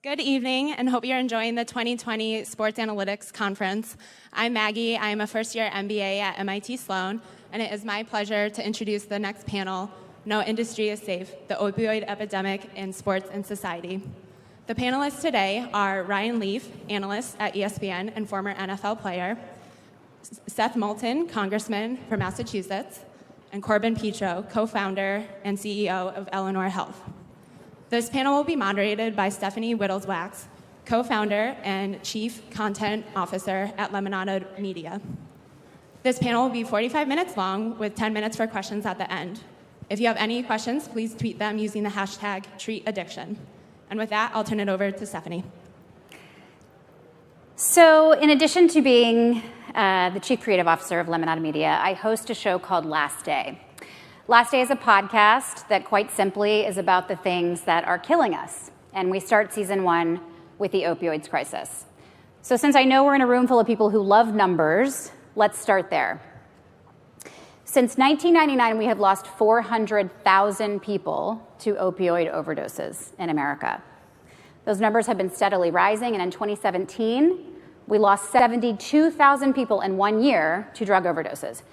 Good evening, and hope you're enjoying the 2020 Sports Analytics Conference. I'm Maggie. I'm a first-year MBA at MIT Sloan, and it is my pleasure to introduce the next panel, No Industry is Safe, the Opioid Epidemic in Sports and Society. The panelists today are Ryan Leaf, analyst at ESPN and former NFL player, Seth Moulton, congressman for Massachusetts, and Corbin Petro, co-founder and CEO of Eleanor Health. This panel will be moderated by Stephanie Whittleswax, co-founder and chief content officer at Lemonade Media. This panel will be 45 minutes long with 10 minutes for questions at the end. If you have any questions, please tweet them using the hashtag #TreatAddiction. And with that, I'll turn it over to Stephanie. So in addition to being the chief creative officer of Lemonade Media, I host a show called Last Day. Last Day is a podcast that quite simply is about the things that are killing us. And we start season 1 with the opioids crisis. So since I know we're in a room full of people who love numbers, let's start there. Since 1999, we have lost 400,000 people to opioid overdoses in America. Those numbers have been steadily rising, and in 2017, we lost 72,000 people in 1 year to drug overdoses.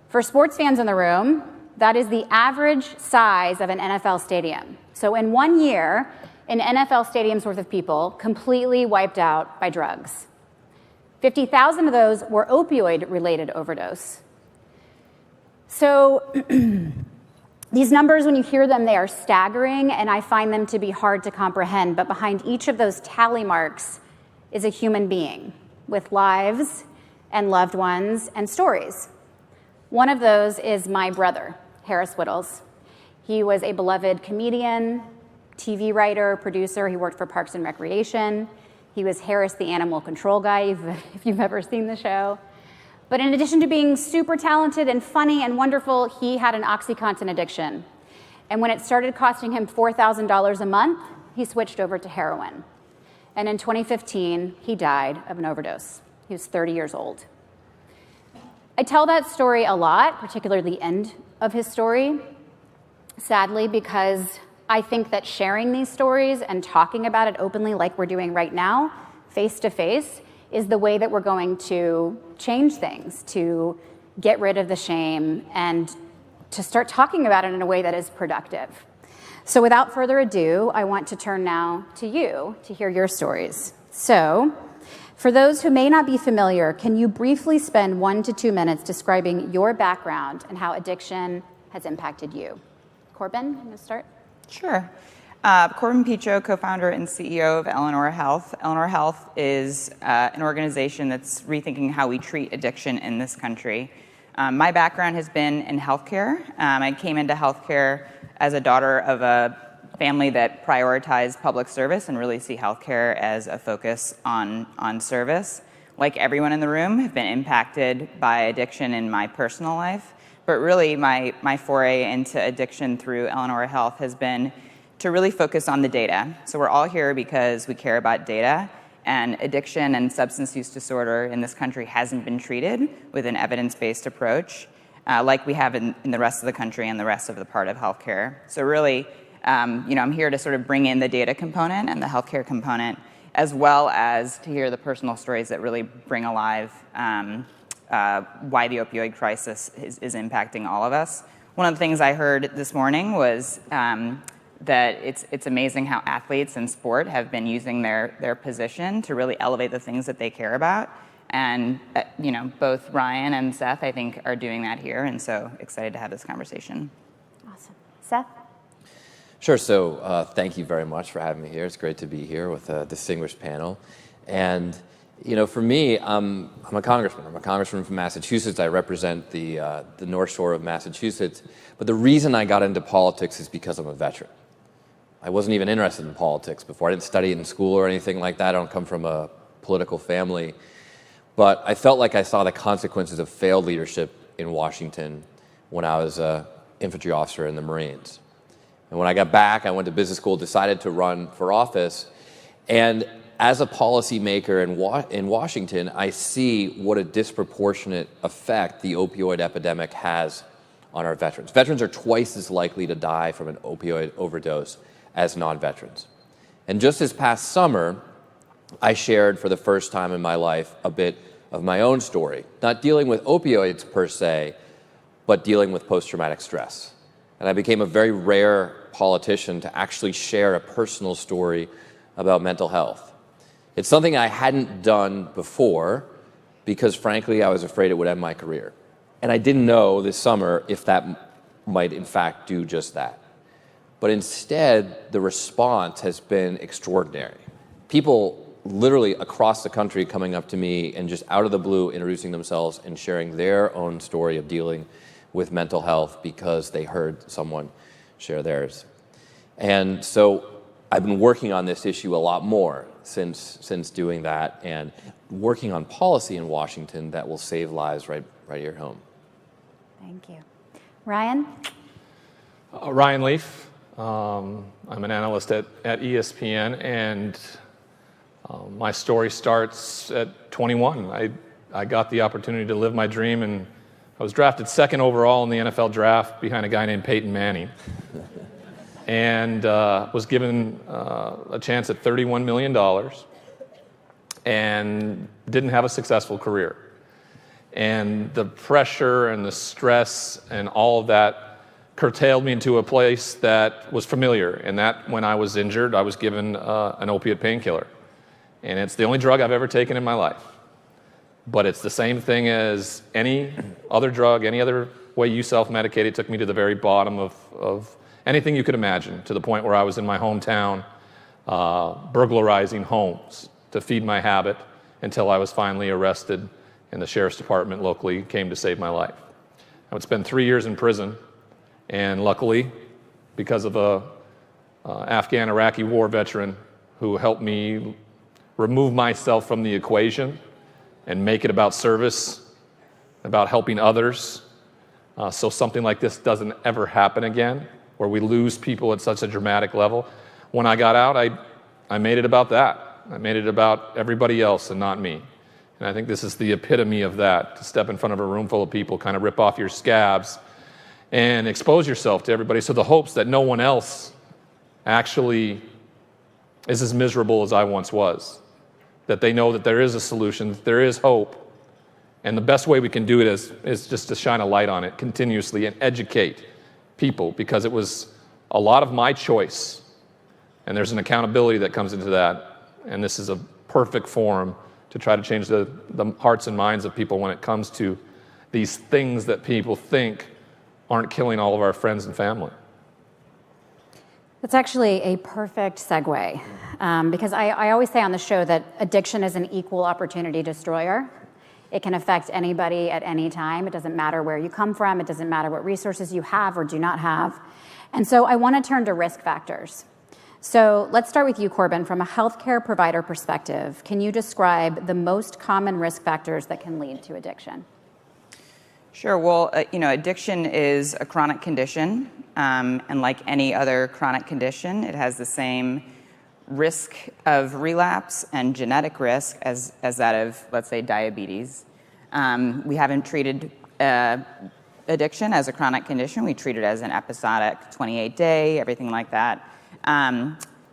For sports fans in the room, that is the average size of an NFL stadium. So in 1 year, an NFL stadium's worth of people completely wiped out by drugs. 50,000 of those were opioid-related overdose. So these numbers, when you hear them, they are staggering, and I find them to be hard to comprehend. But behind each of those tally marks is a human being with lives and loved ones and stories. One of those is my brother, Harris Whittles. He was a beloved comedian, TV writer, producer. He worked for Parks and Recreation. He was Harris the Animal Control Guy, if you've ever seen the show. But in addition to being super talented and funny and wonderful, he had an OxyContin addiction. And when it started costing him $4,000 a month, he switched over to heroin. And in 2015, he died of an overdose. He was 30 years old. I tell that story a lot, particularly the end of his story, sadly, because I think that sharing these stories and talking about it openly like we're doing right now, face to face, is the way that we're going to change things, to get rid of the shame and to start talking about it in a way that is productive. So without further ado, I want to turn now to you to hear your stories. So for those who may not be familiar, can you briefly spend 1 to 2 minutes describing your background and how addiction has impacted you? Corbin, you want to start? Sure. Corbin Petro, co-founder and CEO of Eleanor Health. Eleanor Health is an organization that's rethinking how we treat addiction in this country. My background has been in healthcare. I came into healthcare as a daughter of a family that prioritized public service and really see healthcare as a focus on service. Like everyone in the room, have been impacted by addiction in my personal life. But really, my foray into addiction through Eleanor Health has been to really focus on the data. So we're all here because we care about data, and addiction and substance use disorder in this country hasn't been treated with an evidence-based approach like we have in the rest of the country and the rest of the part of healthcare. So really, I'm here to sort of bring in the data component and the healthcare component, as well as to hear the personal stories that really bring alive why the opioid crisis is impacting all of us. One of the things I heard this morning was that it's amazing how athletes in sport have been using their position to really elevate the things that they care about. And, both Ryan and Seth, I think, are doing that here. And so excited to have this conversation. Awesome. Seth? Sure. So thank you very much for having me here. It's great to be here with a distinguished panel. And, for me, I'm a congressman. I'm a congressman from Massachusetts. I represent the North Shore of Massachusetts. But the reason I got into politics is because I'm a veteran. I wasn't even interested in politics before. I didn't study it in school or anything like that. I don't come from a political family. But I felt like I saw the consequences of failed leadership in Washington when I was an infantry officer in the Marines. And when I got back, I went to business school, decided to run for office. And as a policymaker in Washington, I see what a disproportionate effect the opioid epidemic has on our veterans. Veterans are twice as likely to die from an opioid overdose as non-veterans. And just this past summer, I shared for the first time in my life a bit of my own story, not dealing with opioids per se, but dealing with post-traumatic stress. And I became a very rare politician to actually share a personal story about mental health. It's something I hadn't done before because, frankly, I was afraid it would end my career. And I didn't know this summer if that might, in fact, do just that. But instead, the response has been extraordinary. People literally across the country coming up to me and just out of the blue introducing themselves and sharing their own story of dealing with mental health because they heard someone share theirs. And so I've been working on this issue a lot more since doing that and working on policy in Washington that will save lives right here at home. Thank you. Ryan? Ryan Leaf. I'm an analyst at ESPN, and my story starts at 21. I got the opportunity to live my dream, and I was drafted second overall in the NFL draft behind a guy named Peyton Manning, and was given a chance at $31 million and didn't have a successful career. And the pressure and the stress and all of that curtailed me into a place that was familiar, and that when I was injured, I was given an opiate painkiller. And it's the only drug I've ever taken in my life. But it's the same thing as any other drug, any other way you self-medicate. It took me to the very bottom of anything you could imagine, to the point where I was in my hometown burglarizing homes to feed my habit until I was finally arrested, and the sheriff's department locally came to save my life. I would spend 3 years in prison, and luckily, because of a Afghan-Iraqi war veteran who helped me remove myself from the equation and make it about service, about helping others, so something like this doesn't ever happen again, where we lose people at such a dramatic level. When I got out, I made it about that. I made it about everybody else and not me. And I think this is the epitome of that, to step in front of a room full of people, kind of rip off your scabs and expose yourself to everybody, so the hopes that no one else actually is as miserable as I once was, that they know that there is a solution, that there is hope, and the best way we can do it is just to shine a light on it continuously and educate people, because it was a lot of my choice, and there's an accountability that comes into that, and this is a perfect forum to try to change the hearts and minds of people when it comes to these things that people think aren't killing all of our friends and family. That's actually a perfect segue, because I always say on the show that addiction is an equal opportunity destroyer. It can affect anybody at any time. It doesn't matter where you come from. It doesn't matter what resources you have or do not have. And so I want to turn to risk factors. So let's start with you, Corbin. From a healthcare provider perspective, can you describe the most common risk factors that can lead to addiction? Sure. Well, addiction is a chronic condition, and like any other chronic condition, it has the same risk of relapse and genetic risk as that of, let's say, diabetes. We haven't treated addiction as a chronic condition. We treat it as an episodic 28-day, everything like that.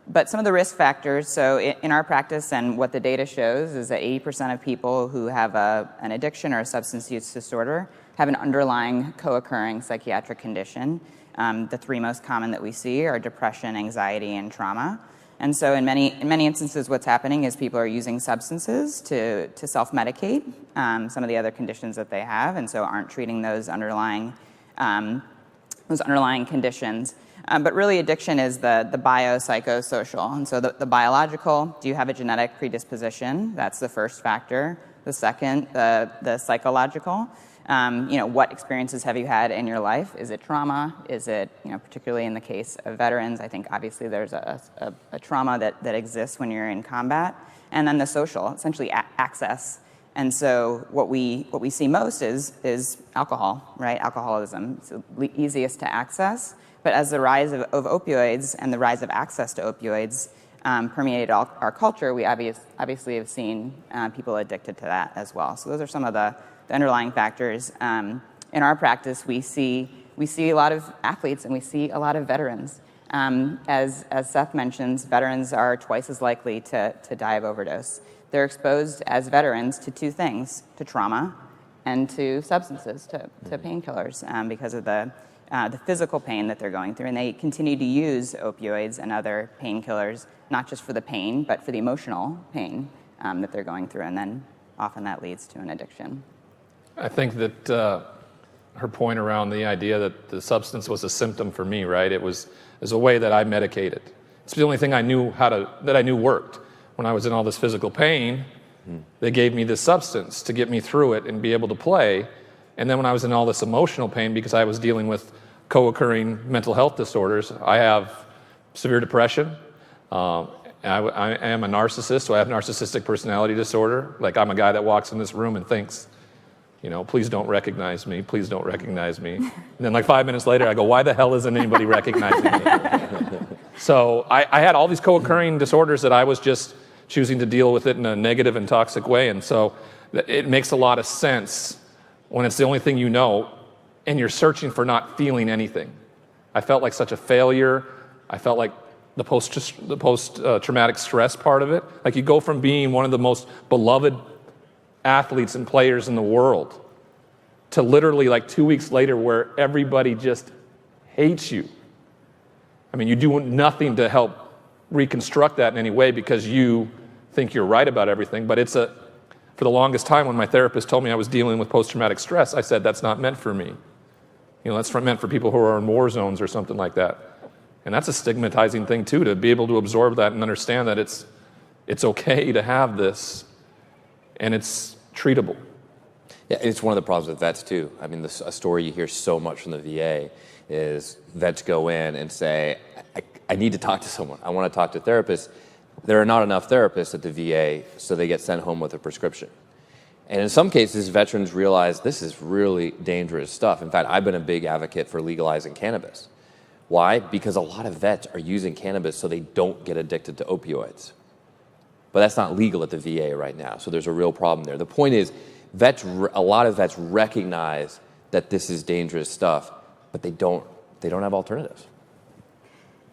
But some of the risk factors, so in our practice and what the data shows is that 80% of people who have an addiction or a substance use disorder have an underlying co-occurring psychiatric condition. The three most common that we see are depression, anxiety, and trauma. And so in many instances, what's happening is people are using substances to self-medicate some of the other conditions that they have, and so aren't treating those underlying conditions. But really, addiction is the biopsychosocial. And so the biological, do you have a genetic predisposition? That's the first factor. The second, the psychological. What experiences have you had in your life? Is it trauma? Is it, particularly in the case of veterans, I think obviously there's a trauma that exists when you're in combat. And then the social, essentially access. And so what we see most is alcohol, right? Alcoholism. It's the easiest to access. But as the rise of opioids and the rise of access to opioids permeated our culture, we obviously have seen people addicted to that as well. So those are some of the underlying factors. In our practice, we see a lot of athletes and we see a lot of veterans. As Seth mentions, veterans are twice as likely to die of overdose. They're exposed as veterans to two things, to trauma and to substances, to painkillers, because of the physical pain that they're going through. And they continue to use opioids and other painkillers, not just for the pain, but for the emotional pain that they're going through. And then often that leads to an addiction. I think that her point around the idea that the substance was a symptom for me, right? It was a way that I medicated. It's the only thing I knew that I knew worked. When I was in all this physical pain, they gave me this substance to get me through it and be able to play. And then when I was in all this emotional pain, because I was dealing with co-occurring mental health disorders, I have severe depression. I am a narcissist, so I have narcissistic personality disorder. Like, I'm a guy that walks in this room and thinks, please don't recognize me, please don't recognize me. And then like 5 minutes later, I go, why the hell isn't anybody recognizing me? So I had all these co-occurring disorders that I was just choosing to deal with it in a negative and toxic way. And so it makes a lot of sense when it's the only thing you know and you're searching for not feeling anything. I felt like such a failure. I felt like the post-traumatic stress part of it. Like, you go from being one of the most beloved athletes and players in the world to literally like 2 weeks later where everybody just hates you. I mean, you do nothing to help reconstruct that in any way because you think you're right about everything, but for the longest time when my therapist told me I was dealing with post-traumatic stress, I said, that's not meant for me. That's meant for people who are in war zones or something like that. And that's a stigmatizing thing too, to be able to absorb that and understand that it's okay to have this and it's treatable. Yeah, it's one of the problems with vets too. I mean, a story you hear so much from the VA is vets go in and say, I need to talk to someone. I want to talk to a therapist. There are not enough therapists at the VA, so they get sent home with a prescription. And in some cases, veterans realize this is really dangerous stuff. In fact, I've been a big advocate for legalizing cannabis. Why? Because a lot of vets are using cannabis so they don't get addicted to opioids. But that's not legal at the VA right now, so there's a real problem there. The point is, a lot of vets recognize that this is dangerous stuff, but they don't have alternatives.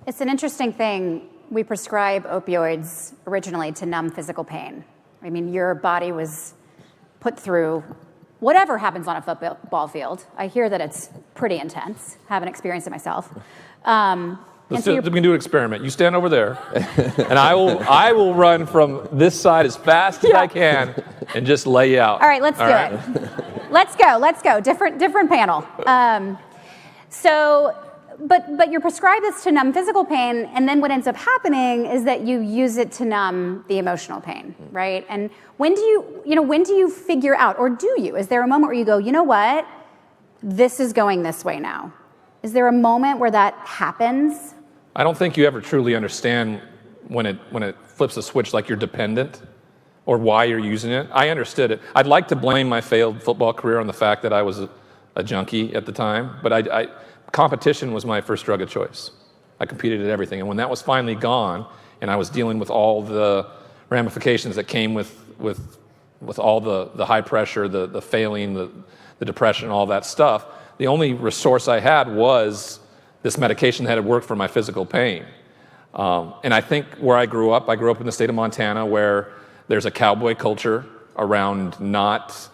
It's an interesting thing. We prescribe opioids originally to numb physical pain. I mean, your body was put through whatever happens on a football field. I hear that it's pretty intense. Haven't experienced it myself. We can do an experiment. You stand over there, and I will run from this side as fast as I can and just lay you out. All right, let's do it. Let's go. Different panel. But you're prescribed this to numb physical pain, and then what ends up happening is that you use it to numb the emotional pain, right? And when do you figure out, or do you? Is there a moment where you go, you know what? This is going this way now. Is there a moment where that happens? I don't think you ever truly understand when it flips a switch, like you're dependent, or why you're using it. I understood it. I'd like to blame my failed football career on the fact that I was a junkie at the time, but competition was my first drug of choice. I competed at everything, and when that was finally gone, and I was dealing with all the ramifications that came with all the high pressure, the failing, the depression, all that stuff, the only resource I had was this medication that had worked for my physical pain. And I think where I grew up in the state of Montana, where there's a cowboy culture around not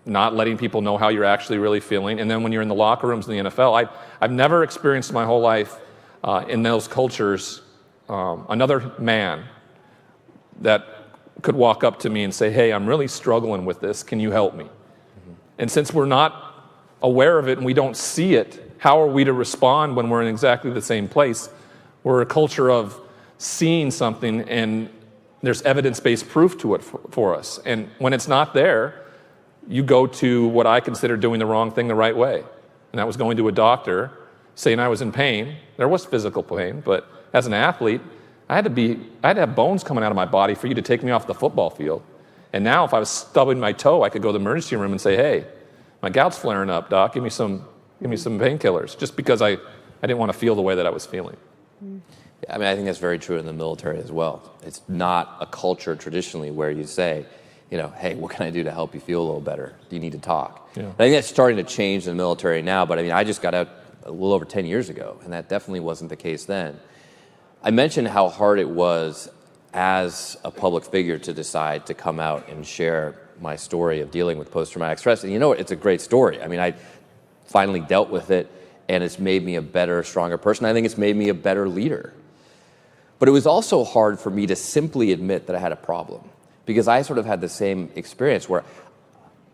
letting people know how you're actually really feeling. And then when you're in the locker rooms in the NFL, I've never experienced my whole life in those cultures another man that could walk up to me and say, hey, I'm really struggling with this. Can you help me? And since we're not aware of it and we don't see it, how are we to respond when we're in exactly the same place? We're a culture of seeing something and there's evidence-based proof to it for us. And when it's not there, you go to what I consider doing the wrong thing the right way. And that was going to a doctor, saying I was in pain. There was physical pain, but as an athlete, I had to have bones coming out of my body for you to take me off the football field. And now if I was stubbing my toe, I could go to the emergency room and say, hey, my gout's flaring up, doc, give me some painkillers, just because I didn't want to feel the way that I was feeling. I mean, I think that's very true in the military as well. It's not a culture traditionally where you say, hey, what can I do to help you feel a little better? Do you need to talk? Yeah. I think that's starting to change in the military now, but I mean, I just got out a little over 10 years ago, and that definitely wasn't the case then. I mentioned how hard it was as a public figure to decide to come out and share my story of dealing with post-traumatic stress. And you know what? It's a great story. I mean, I finally dealt with it, and it's made me a better, stronger person. I think it's made me a better leader. But it was also hard for me to simply admit that I had a problem, because I sort of had the same experience where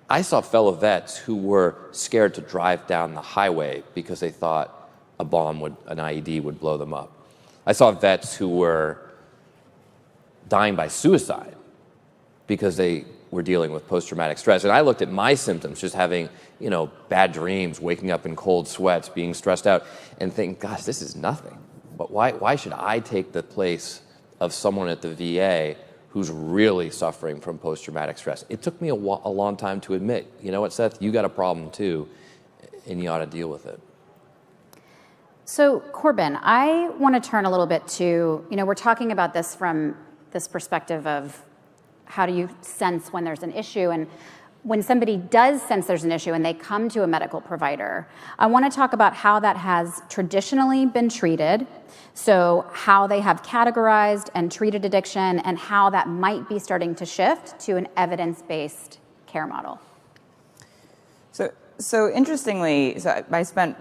I saw fellow vets who were scared to drive down the highway because they thought an IED would blow them up. I saw vets who were dying by suicide because they were dealing with post-traumatic stress. And I looked at my symptoms, just having, bad dreams, waking up in cold sweats, being stressed out, and think, gosh, this is nothing. But why should I take the place of someone at the VA who's really suffering from post-traumatic stress? It took me a long time to admit, you know what, Seth, you got a problem too, and you ought to deal with it. So, Corbin, I want to turn a little bit to, we're talking about this from this perspective of how do you sense when there's an issue, and when somebody does sense there's an issue and they come to a medical provider, I want to talk about how that has traditionally been treated, so how they have categorized and treated addiction, and how that might be starting to shift to an evidence-based care model. So interestingly, I spent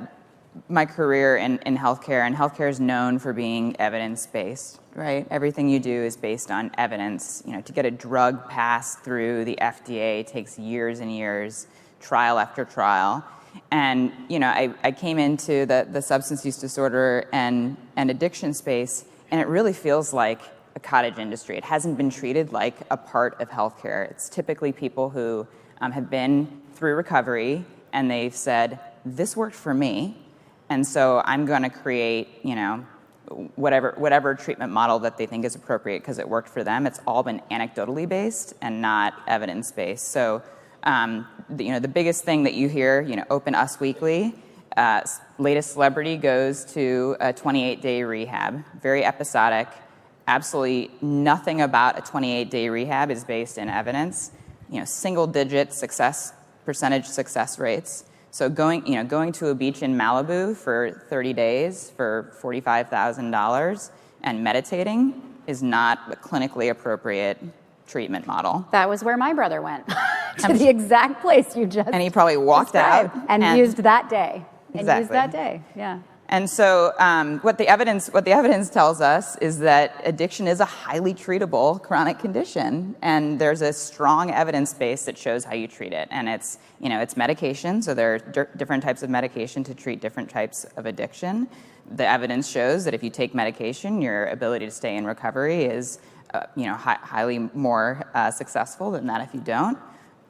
my career in healthcare, and healthcare is known for being evidence-based, right? Everything you do is based on evidence. To get a drug passed through the FDA takes years and years, trial after trial. And, I came into the substance use disorder and addiction space, and it really feels like a cottage industry. It hasn't been treated like a part of healthcare. It's typically people who have been through recovery, and they've said, this worked for me, and so I'm going to create, whatever treatment model that they think is appropriate because it worked for them. It's all been anecdotally based and not evidence based. So, the biggest thing that you hear, Open Us Weekly, latest celebrity goes to a 28-day rehab, very episodic. Absolutely nothing about a 28-day rehab is based in evidence. Single-digit percentage success rates. So going to a beach in Malibu for 30 days for $45,000 and meditating is not a clinically appropriate treatment model. That was where my brother went, to the exact place you just and he probably walked out and used that day. Exactly. And used that day, yeah. And so what the evidence tells us is that addiction is a highly treatable chronic condition, and there's a strong evidence base that shows how you treat it. And it's medication, so there are different types of medication to treat different types of addiction. The evidence shows that if you take medication, your ability to stay in recovery is highly more successful than that if you don't.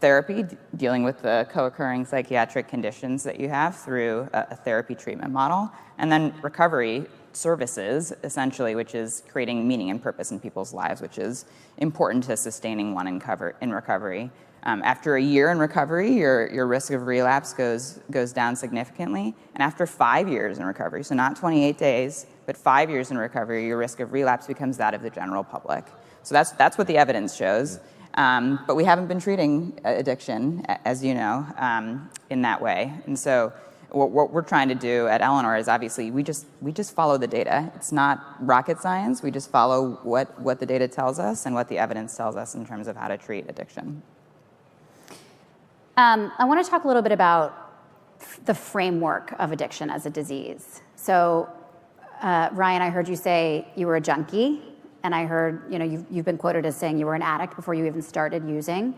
Therapy, dealing with the co-occurring psychiatric conditions that you have through a therapy treatment model, and then recovery services, essentially, which is creating meaning and purpose in people's lives, which is important to sustaining one in recovery. After a year in recovery, your risk of relapse goes down significantly, and after 5 years in recovery, so not 28 days, but 5 years in recovery, your risk of relapse becomes that of the general public. So that's what the evidence shows. But we haven't been treating addiction, as you know, in that way. And so what we're trying to do at Eleanor is obviously we just follow the data. It's not rocket science. We just follow what the data tells us and what the evidence tells us in terms of how to treat addiction. I want to talk a little bit about the framework of addiction as a disease. So, Ryan, I heard you say you were a junkie. And I heard, you've been quoted as saying you were an addict before you even started using.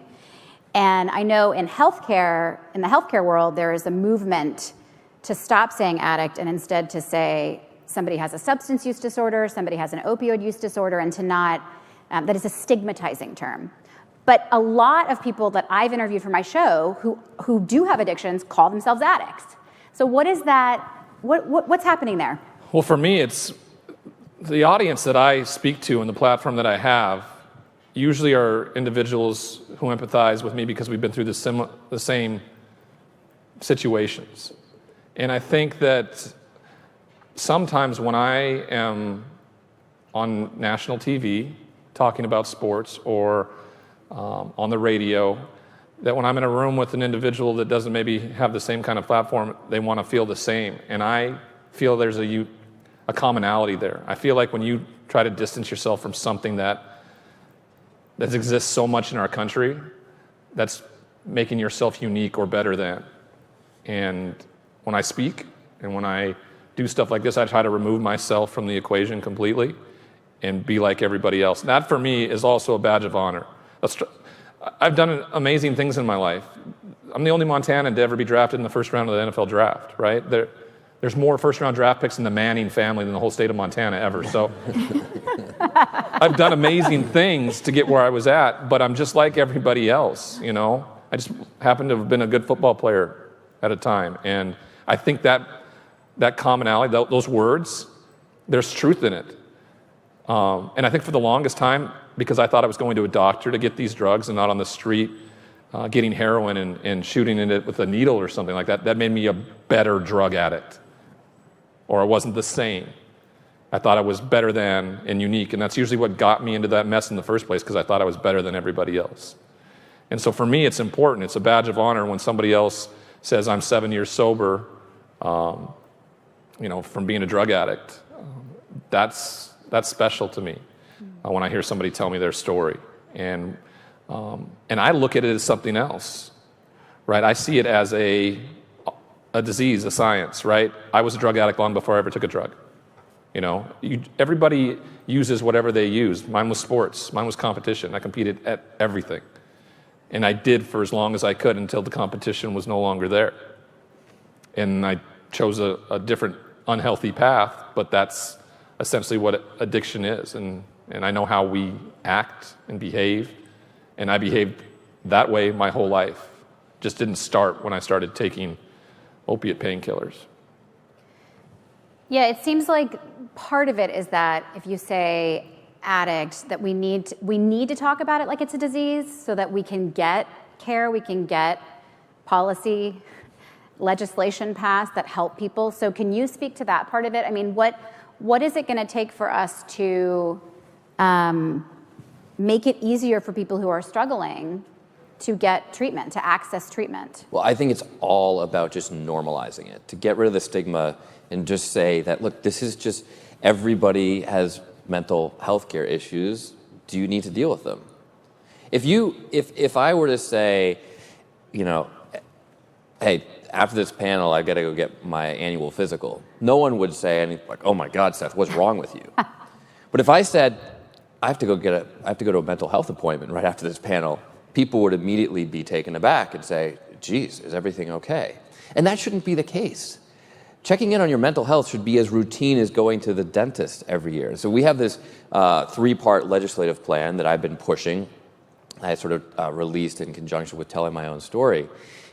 And I know in the healthcare world, there is a movement to stop saying addict and instead to say somebody has a substance use disorder, somebody has an opioid use disorder, and to not, that is a stigmatizing term. But a lot of people that I've interviewed for my show who do have addictions call themselves addicts. So what is that, what's happening there? Well, for me, it's the audience that I speak to and the platform that I have usually are individuals who empathize with me because we've been through the same situations. And I think that sometimes when I am on national TV talking about sports or on the radio, that when I'm in a room with an individual that doesn't maybe have the same kind of platform, they want to feel the same. And I feel there's a commonality there. I feel like when you try to distance yourself from something that exists so much in our country, that's making yourself unique or better than. And when I speak and when I do stuff like this, I try to remove myself from the equation completely and be like everybody else. That, for me, is also a badge of honor. I've done amazing things in my life. I'm the only Montanan to ever be drafted in the first round of the NFL draft, right? There's more first-round draft picks in the Manning family than the whole state of Montana ever. So I've done amazing things to get where I was at, but I'm just like everybody else, you know? I just happen to have been a good football player at a time. And I think that commonality, those words, there's truth in it. And I think for the longest time, because I thought I was going to a doctor to get these drugs and not on the street getting heroin and shooting it with a needle or something like that, that made me a better drug addict. Or I wasn't the same. I thought I was better than and unique, and that's usually what got me into that mess in the first place, because I thought I was better than everybody else. And so for me, it's important. It's a badge of honor when somebody else says I'm 7 years sober, from being a drug addict. That's special to me when I hear somebody tell me their story. And I look at it as something else, right? I see it as a disease, a science, right? I was a drug addict long before I ever took a drug. Everybody uses whatever they use. Mine was sports. Mine was competition. I competed at everything. And I did for as long as I could until the competition was no longer there. And I chose a different unhealthy path, but that's essentially what addiction is. And I know how we act and behave. And I behaved that way my whole life. Just didn't start when I started taking opiate painkillers. Yeah, it seems like part of it is that if you say addict, that we need to talk about it like it's a disease so that we can get care, we can get policy, legislation passed that help people. So can you speak to that part of it? I mean, what is it going to take for us to make it easier for people who are struggling to get treatment, to access treatment? Well, I think it's all about just normalizing it, to get rid of the stigma and just say that, look, this is just, everybody has mental health care issues. Do you need to deal with them? If I were to say, hey, after this panel, I've got to go get my annual physical, no one would say anything like, oh my God, Seth, what's wrong with you? But if I said, I have to go to a mental health appointment right after this panel, people would immediately be taken aback and say, geez, is everything okay? And that shouldn't be the case. Checking in on your mental health should be as routine as going to the dentist every year. So we have this 3-part legislative plan that I've been pushing. I sort of released in conjunction with telling my own story.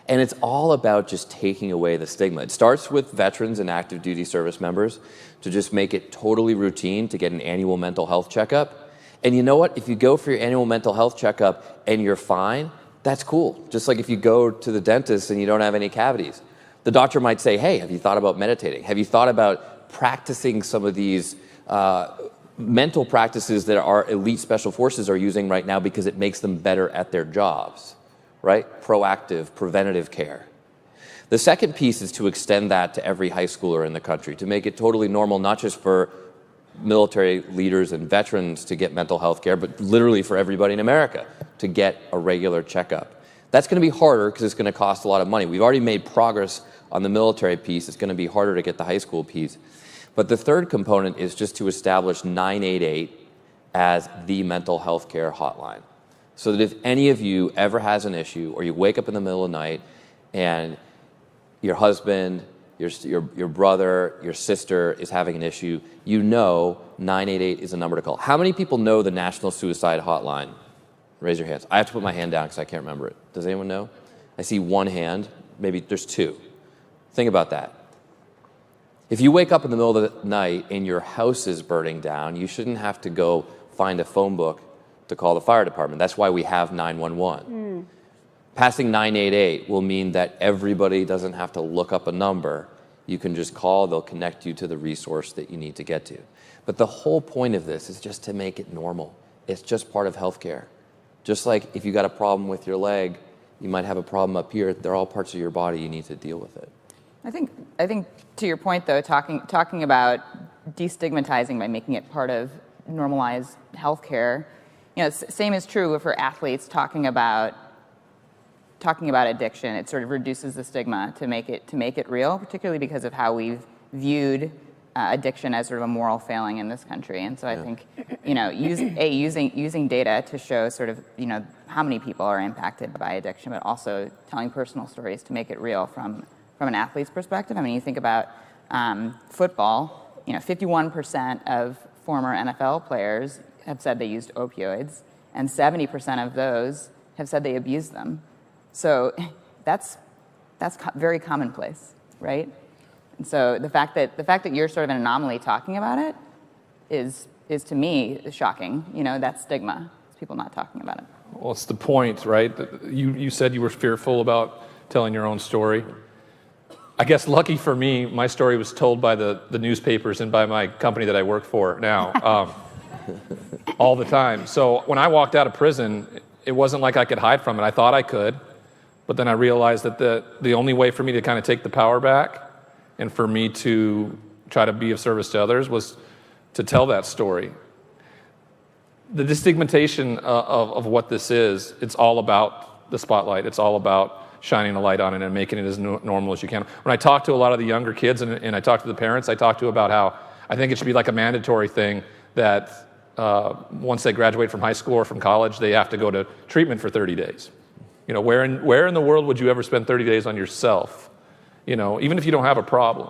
And it's all about just taking away the stigma. It starts with veterans and active duty service members to just make it totally routine to get an annual mental health checkup. And you know what? If you go for your annual mental health checkup and you're fine, that's cool. Just like if you go to the dentist and you don't have any cavities. The doctor might say, hey, have you thought about meditating? Have you thought about practicing some of these mental practices that our elite special forces are using right now because it makes them better at their jobs, right? Proactive, preventative care. The second piece is to extend that to every high schooler in the country, to make it totally normal, not just for military leaders and veterans to get mental health care, but literally for everybody in America to get a regular checkup. That's going to be harder because it's going to cost a lot of money. We've already made progress on the military piece. It's going to be harder to get the high school piece. But the third component is just to establish 988 as the mental health care hotline. So that if any of you ever has an issue or you wake up in the middle of the night and your husband, your brother, your sister is having an issue, 988 is a number to call. How many people know the National Suicide Hotline? Raise your hands. I have to put my hand down because I can't remember it. Does anyone know? I see one hand. Maybe there's two. Think about that. If you wake up in the middle of the night and your house is burning down, you shouldn't have to go find a phone book to call the fire department. That's why we have 911. Passing 988 will mean that everybody doesn't have to look up a number. You can just call, they'll connect you to the resource that you need to get to. But the whole point of this is just to make it normal. It's just part of healthcare. Just like if you got a problem with your leg You might have a problem up here. They're all parts of your body. You need to deal with it. I think to your point, though, talking about destigmatizing by making it part of normalized healthcare, same is true for athletes talking about addiction. It sort of reduces the stigma to make it real, particularly because of how we've viewed addiction as sort of a moral failing in this country. And so I think, using data to show sort of, how many people are impacted by addiction, but also telling personal stories to make it real from an athlete's perspective. I mean, you think about football, 51% of former NFL players have said they used opioids, and 70% of those have said they abused them. So that's very commonplace, right? And so the fact that you're sort of an anomaly talking about it is to me shocking. That stigma. It's people not talking about it. Well, it's the point, right? You said you were fearful about telling your own story. I guess lucky for me, my story was told by the newspapers and by my company that I work for now all the time. So when I walked out of prison, it wasn't like I could hide from it. I thought I could, but then I realized that the only way for me to kind of take the power back and for me to try to be of service to others was to tell that story. The destigmatization of what this is, it's all about the spotlight. It's all about shining a light on it and making it as normal as you can. When I talk to a lot of the younger kids and I talk to the parents, I talk to about how I think it should be like a mandatory thing that once they graduate from high school or from college, they have to go to treatment for 30 days. Where in the world would you ever spend 30 days on yourself? Even if you don't have a problem.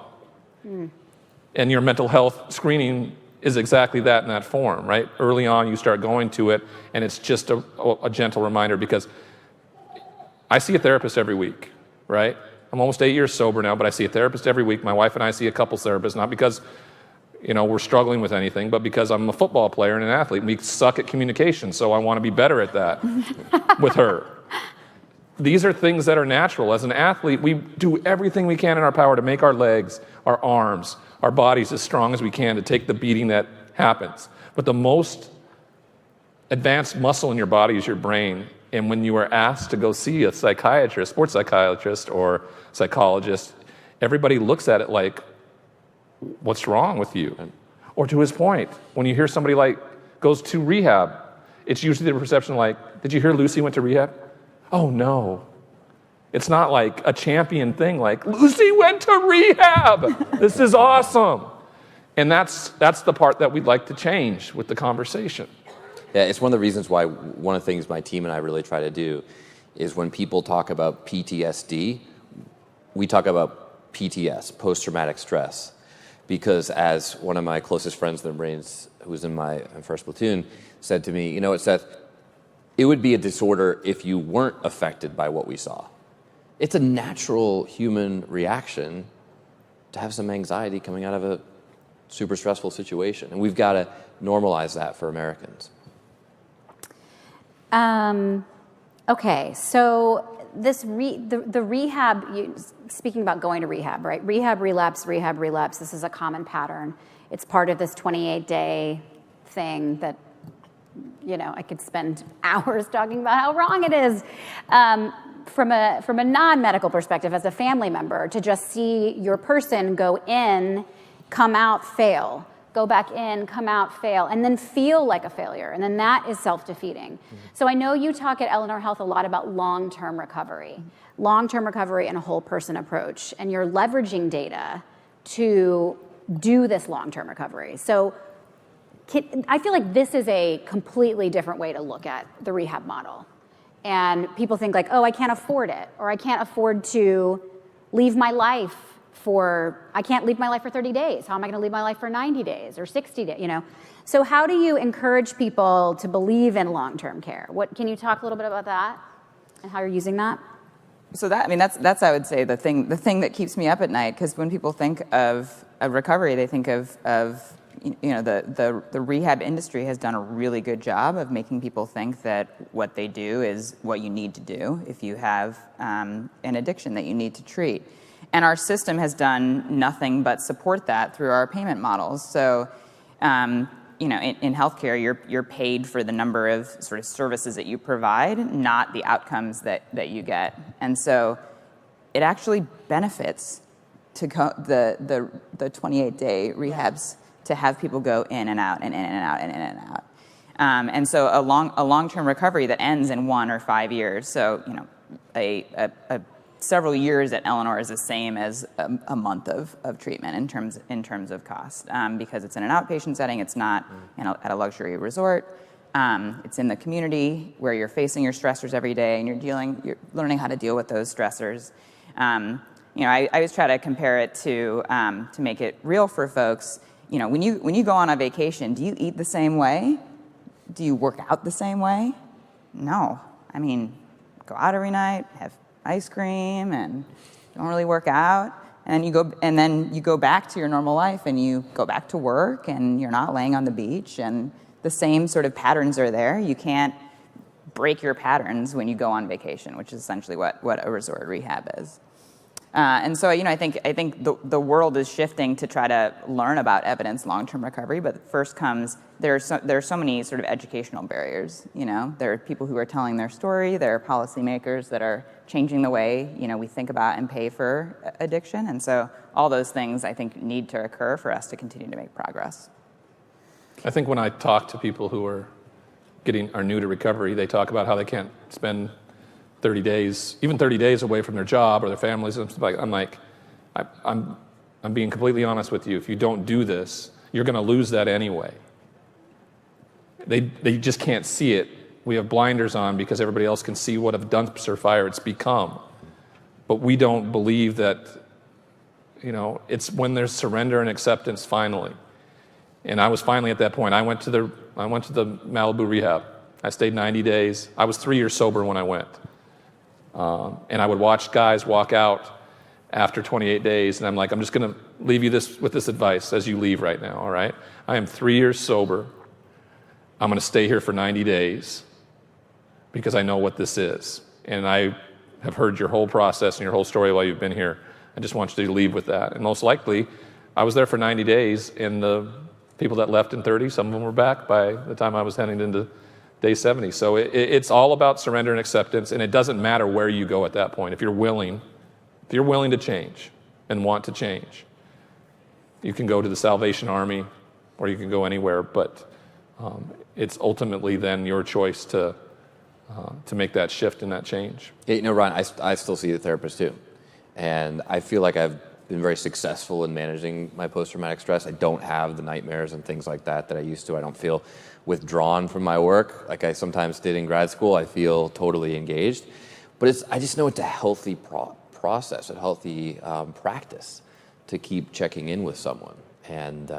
And your mental health screening is exactly that in that form, right? Early on, you start going to it, and it's just a gentle reminder, because I see a therapist every week, right? I'm almost 8 years sober now, but I see a therapist every week. My wife and I see a couples therapist, not because, we're struggling with anything, but because I'm a football player and an athlete. We suck at communication, so I want to be better at that with her. These are things that are natural. As an athlete, we do everything we can in our power to make our legs, our arms, our bodies as strong as we can to take the beating that happens. But the most advanced muscle in your body is your brain. And when you are asked to go see a psychiatrist, sports psychiatrist or psychologist, everybody looks at it like, what's wrong with you? Or to his point, when you hear somebody goes to rehab, it's usually the perception did you hear Lucy went to rehab? Oh no. It's not like a champion thing like, Lucy went to rehab. This is awesome. And that's the part that we'd like to change with the conversation. Yeah, it's one of the reasons why one of the things my team and I really try to do is when people talk about PTSD, we talk about PTS, post-traumatic stress. Because as one of my closest friends in the Marines, who was in my first platoon, said to me, Seth, it would be a disorder if you weren't affected by what we saw. It's a natural human reaction to have some anxiety coming out of a super stressful situation. And we've got to normalize that for Americans. Okay, so the rehab, speaking about going to rehab, right? Rehab, relapse, this is a common pattern. It's part of this 28-day thing that, I could spend hours talking about how wrong it is. From a non-medical perspective, as a family member, to just see your person go in, come out, fail, go back in, come out, fail, and then feel like a failure. And then that is self-defeating. Mm-hmm. So I know you talk at Eleanor Health a lot about long-term recovery and a whole person approach. And you're leveraging data to do this long-term recovery. So I feel like this is a completely different way to look at the rehab model. And people think I can't afford it, or I can't afford to leave my life I can't leave my life for 30 days. How am I going to leave my life for 90 days or 60 days, So how do you encourage people to believe in long-term care? Can you talk a little bit about that and how you're using that? So that's I would say the thing that keeps me up at night, because when people think of recovery, they think of the rehab industry has done a really good job of making people think that what they do is what you need to do if you have an addiction that you need to treat. And our system has done nothing but support that through our payment models. So in healthcare, you're paid for the number of sort of services that you provide, not the outcomes that you get. And so it actually benefits to go the 28-day rehabs to have people go in and out and in and out and in and out. And so a long-term recovery that ends in 1 or 5 years. So, a several years at Eleanor is the same as a month of treatment in terms of cost, because it's in an outpatient setting. It's not at a luxury resort. It's in the community where you're facing your stressors every day, and you're learning how to deal with those stressors. I always try to compare it to make it real for folks. When you go on a vacation, do you eat the same way? Do you work out the same way? No. I mean, go out every night, have ice cream, and don't really work out. And then you go back to your normal life, and you go back to work, and you're not laying on the beach, and the same sort of patterns are there. You can't break your patterns when you go on vacation, which is essentially what a resort rehab is. And so, I think the world is shifting to try to learn about evidence long-term recovery. But first comes there are so many sort of educational barriers. There are people who are telling their story. There are policymakers that are changing the way we think about and pay for addiction. And so all those things I think need to occur for us to continue to make progress. I think when I talk to people who are new to recovery, they talk about how they can't spend 30 days away from their job or their families. I'm like, I'm being completely honest with you. If you don't do this, you're going to lose that anyway. They just can't see it. We have blinders on because everybody else can see what a dumpster fire it's become. But we don't believe that, it's when there's surrender and acceptance finally. And I was finally at that point. I went to the Malibu rehab. I stayed 90 days. I was 3 years sober when I went. And I would watch guys walk out after 28 days, and I'm like, I'm just going to leave you with this advice as you leave right now, all right? I am 3 years sober. I'm going to stay here for 90 days because I know what this is. And I have heard your whole process and your whole story while you've been here. I just want you to leave with that. And most likely, I was there for 90 days, and the people that left in 30, some of them were back by the time I was heading into day 70. So it's all about surrender and acceptance, and it doesn't matter where you go at that point. If you're willing to change and want to change, you can go to the Salvation Army or you can go anywhere, but it's ultimately then your choice to make that shift and that change. Yeah, Ryan, I still see the therapist too. And I feel like I've been very successful in managing my post-traumatic stress. I don't have the nightmares and things like that I used to. I don't feel withdrawn from my work like I sometimes did in grad school. I feel totally engaged. But I just know it's a healthy process, a healthy practice to keep checking in with someone. And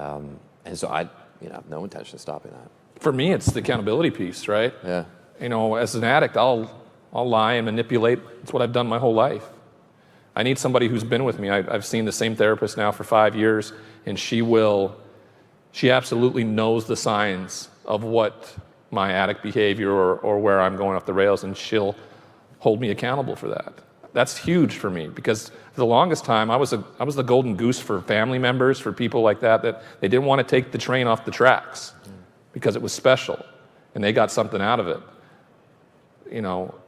so I have no intention of stopping that. For me, it's the accountability piece, right? Yeah. As an addict, I'll lie and manipulate. It's what I've done my whole life. I need somebody who's been with me. I've seen the same therapist now for 5 years, and she absolutely knows the signs of what my addict behavior or where I'm going off the rails, and she'll hold me accountable for that. That's huge for me because for the longest time I was the golden goose for family members, for people like that they didn't want to take the train off the tracks because it was special and they got something out of it.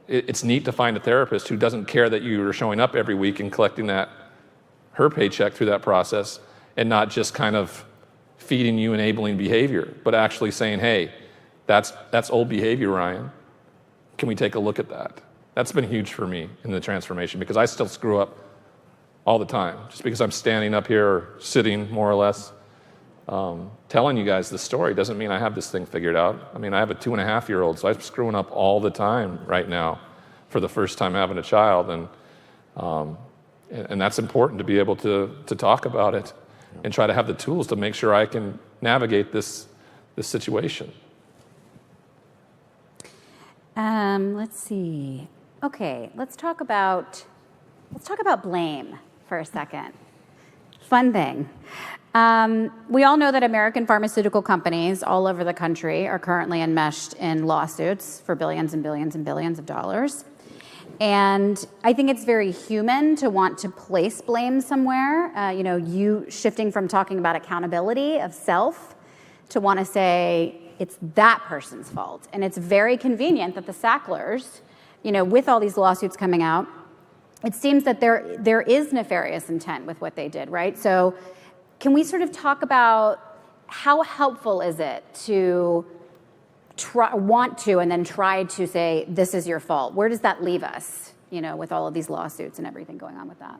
It's neat to find a therapist who doesn't care that you are showing up every week and collecting her paycheck through that process and not just kind of feeding you enabling behavior, but actually saying, hey, that's old behavior, Ryan. Can we take a look at that? That's been huge for me in the transformation because I still screw up all the time. Just because I'm standing up here or sitting more or less telling you guys this story doesn't mean I have this thing figured out. I mean, I have a 2.5-year-old, so I'm screwing up all the time right now for the first time having a child. And that's important to be able to talk about it and try to have the tools to make sure I can navigate this situation. Let's see. Okay, let's talk about blame for a second. Fun thing. We all know that American pharmaceutical companies all over the country are currently enmeshed in lawsuits for billions and billions and billions of dollars. And I think it's very human to want to place blame somewhere. You shifting from talking about accountability of self to want to say it's that person's fault. And it's very convenient that the Sacklers, with all these lawsuits coming out, it seems that there is nefarious intent with what they did, right? So can we sort of talk about how helpful is it to want to and then try to say, this is your fault? Where does that leave us, with all of these lawsuits and everything going on with that?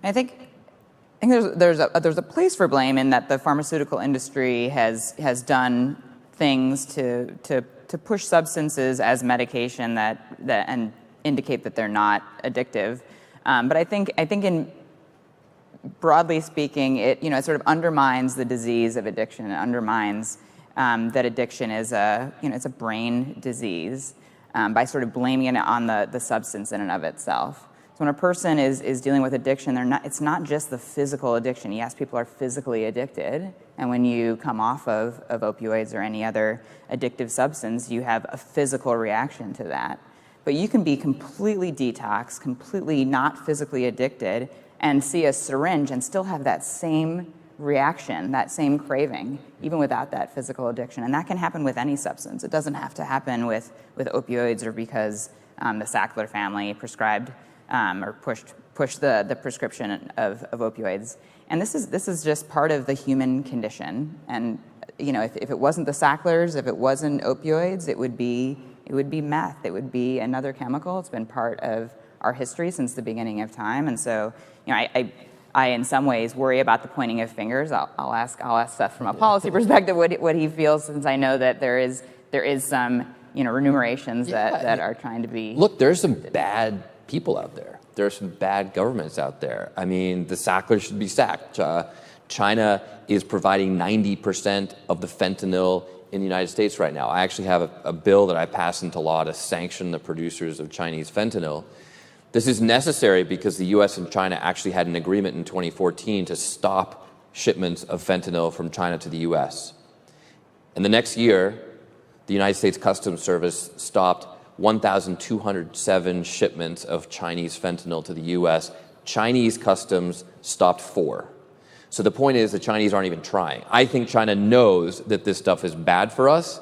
I think there's a place for blame in that the pharmaceutical industry has done things to push substances as medication that and indicate that they're not addictive. But I think in broadly speaking, it sort of undermines the disease of addiction. It undermines that addiction is it's a brain disease by sort of blaming it on the substance in and of itself. So when a person is dealing with addiction, it's not just the physical addiction. Yes, people are physically addicted, and when you come off of opioids or any other addictive substance, you have a physical reaction to that. But you can be completely detoxed, completely not physically addicted, and see a syringe and still have that same reaction, that same craving, even without that physical addiction. And that can happen with any substance. It doesn't have to happen with opioids or because the Sackler family prescribed or pushed the prescription of opioids. And this is just part of the human condition. And if it wasn't the Sacklers, if it wasn't opioids, it would be meth. It would be another chemical. It's been part of our history since the beginning of time. And so, I in some ways worry about the pointing of fingers. I'll ask Seth from a policy perspective what he feels, since I know that there is some remunerations that are trying to be. Look, there's some bad people out there. There are some bad governments out there. I mean, the Sacklers should be sacked. China is providing 90% of the fentanyl in the United States right now. I actually have a bill that I passed into law to sanction the producers of Chinese fentanyl. This is necessary because the U.S. and China actually had an agreement in 2014 to stop shipments of fentanyl from China to the U.S. In the next year, the United States Customs Service stopped 1,207 shipments of Chinese fentanyl to the U.S. Chinese customs stopped 4. So the point is the Chinese aren't even trying. I think China knows that this stuff is bad for us,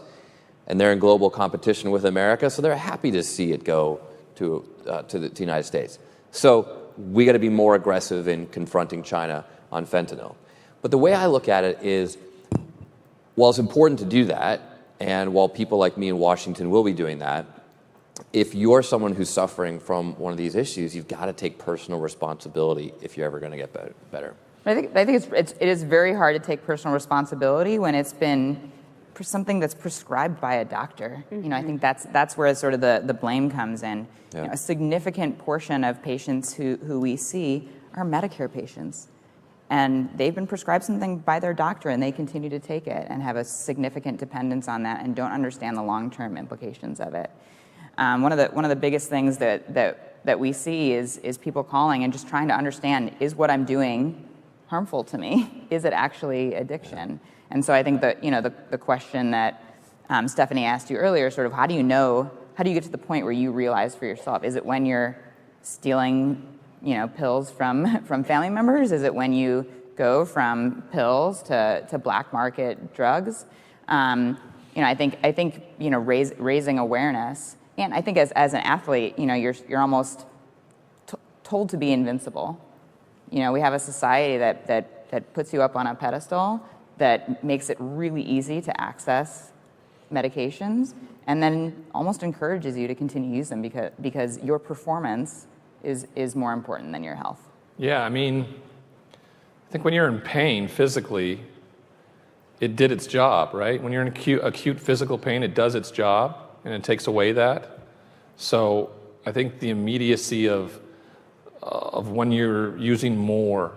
and they're in global competition with America, so they're happy to see it go to the United States. So we got to be more aggressive in confronting China on fentanyl. But the way I look at it is, while it's important to do that, and while people like me in Washington will be doing that, if you're someone who's suffering from one of these issues, you've got to take personal responsibility if you're ever going to get better. I think it is very hard to take personal responsibility when it's been something that's prescribed by a doctor. Mm-hmm. I think that's where sort of the blame comes in. Yeah. A significant portion of patients who we see are Medicare patients, and they've been prescribed something by their doctor, and they continue to take it and have a significant dependence on that, and don't understand the long-term implications of it. One of the biggest things that we see is people calling and just trying to understand, is what I'm doing harmful to me? Is it actually addiction? And so I think that the question that Stephanie asked you earlier, sort of how do you get to the point where you realize for yourself? Is it when you're stealing pills from family members? Is it when you go from pills to black market drugs? I think raising awareness, and I think as an athlete, you're almost told to be invincible. We have a society that puts you up on a pedestal, that makes it really easy to access medications, and then almost encourages you to continue to use them because your performance is more important than your health. Yeah, I mean, I think when you're in pain physically, it did its job, right? When you're in acute physical pain, it does its job, and it takes away that. So I think the immediacy of when you're using more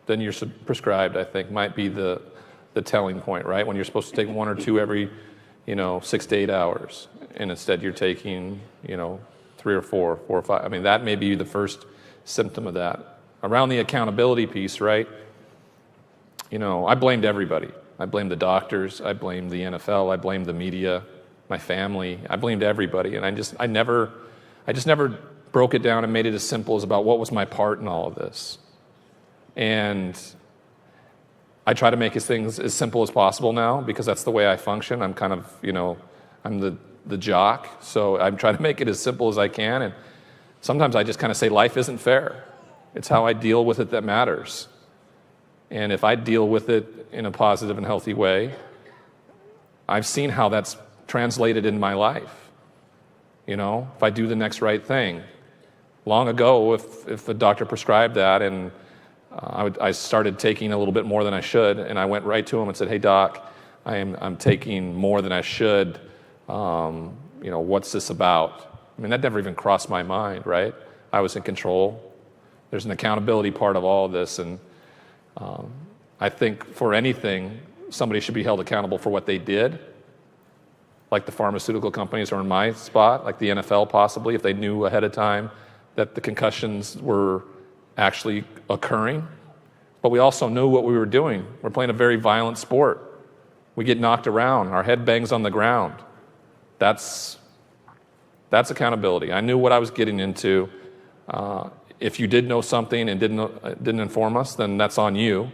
than you're prescribed, I think, might be the telling point, right? When you're supposed to take 1 or 2 every, 6 to 8 hours, and instead you're taking, 3 or 4 or 5. I mean, that may be the first symptom of that. Around the accountability piece, right? I blamed everybody. I blamed the doctors. I blamed the NFL. I blamed the media, my family. I blamed everybody, and I just never broke it down and made it as simple as about what was my part in all of this. And I try to make things as simple as possible now because that's the way I function. I'm kind of, I'm the jock, so I'm trying to make it as simple as I can. And sometimes I just kind of say life isn't fair. It's how I deal with it that matters. And if I deal with it in a positive and healthy way, I've seen how that's translated in my life. If I do the next right thing. Long ago, if the doctor prescribed that and I started taking a little bit more than I should, and I went right to him and said, "Hey, doc, I'm taking more than I should. What's this about?" I mean, that never even crossed my mind, right? I was in control. There's an accountability part of all of this, and I think for anything, somebody should be held accountable for what they did, like the pharmaceutical companies are in my spot, like the NFL possibly, if they knew ahead of time that the concussions were actually occurring. But we also knew what we were doing. We're playing a very violent sport. We get knocked around. Our head bangs on the ground. That's accountability. I knew what I was getting into. If you did know something and didn't inform us, then that's on you.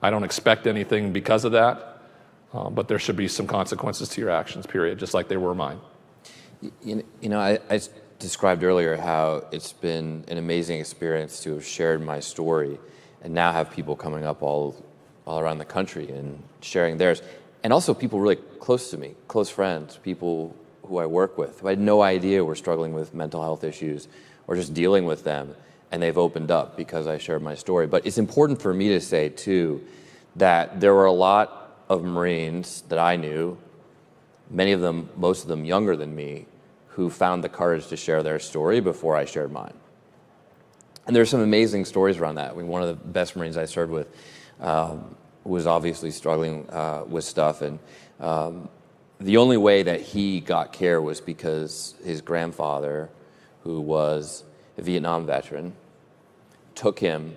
I don't expect anything because of that, but there should be some consequences to your actions, period, just like they were mine. I described earlier how it's been an amazing experience to have shared my story and now have people coming up all around the country and sharing theirs. And also people really close to me, close friends, people who I work with, who I had no idea were struggling with mental health issues or just dealing with them, and they've opened up because I shared my story. But it's important for me to say, too, that there were a lot of Marines that I knew, many of them, most of them younger than me, who found the courage to share their story before I shared mine. And there's some amazing stories around that. I mean, one of the best Marines I served with was obviously struggling with stuff, and the only way that he got care was because his grandfather, who was a Vietnam veteran, took him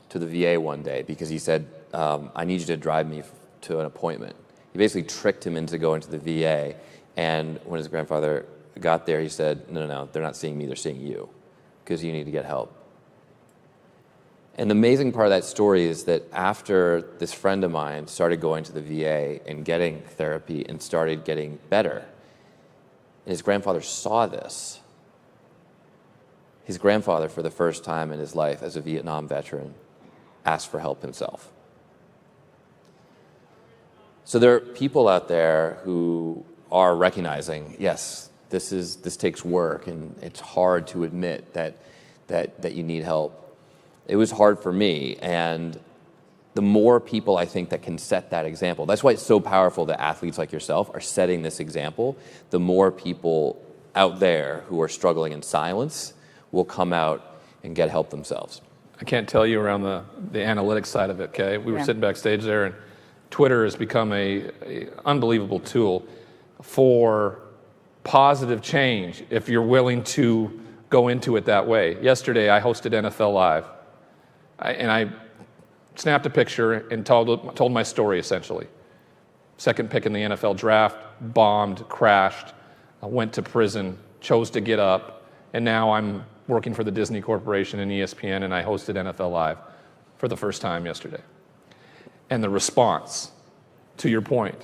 to the VA one day because he said, "I need you to drive me to an appointment." He basically tricked him into going to the VA, and when his grandfather got there, he said, no, they're not seeing me, they're seeing you, because you need to get help. And the amazing part of that story is that after this friend of mine started going to the VA and getting therapy and started getting better, and his grandfather saw this, his grandfather, for the first time in his life as a Vietnam veteran, asked for help himself. So there are people out there who are recognizing, yes, this takes work, and it's hard to admit that you need help. It was hard for me, and the more people I think that can set that example, that's why it's so powerful that athletes like yourself are setting this example. The more people out there who are struggling in silence will come out and get help themselves. I can't tell you around the analytics side of it, okay? We were sitting backstage there, and Twitter has become a unbelievable tool for positive change if you're willing to go into it that way. Yesterday, I hosted NFL Live, and I snapped a picture and told my story, essentially. Second pick in the NFL draft, bombed, crashed, went to prison, chose to get up, and now I'm working for the Disney Corporation and ESPN, and I hosted NFL Live for the first time yesterday. And the response, to your point,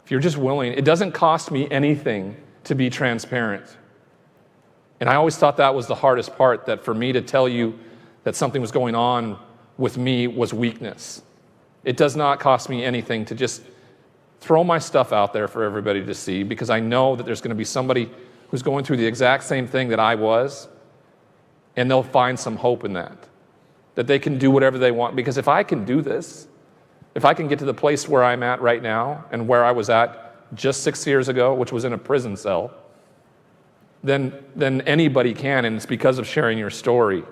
if you're just willing, it doesn't cost me anything to be transparent. And I always thought that was the hardest part, that for me to tell you that something was going on with me was weakness. It does not cost me anything to just throw my stuff out there for everybody to see, because I know that there's going to be somebody who's going through the exact same thing that I was, and they'll find some hope in that they can do whatever they want. Because if I can do this, if I can get to the place where I'm at right now and where I was at just 6 years ago, which was in a prison cell, then anybody can, and it's because of sharing your story.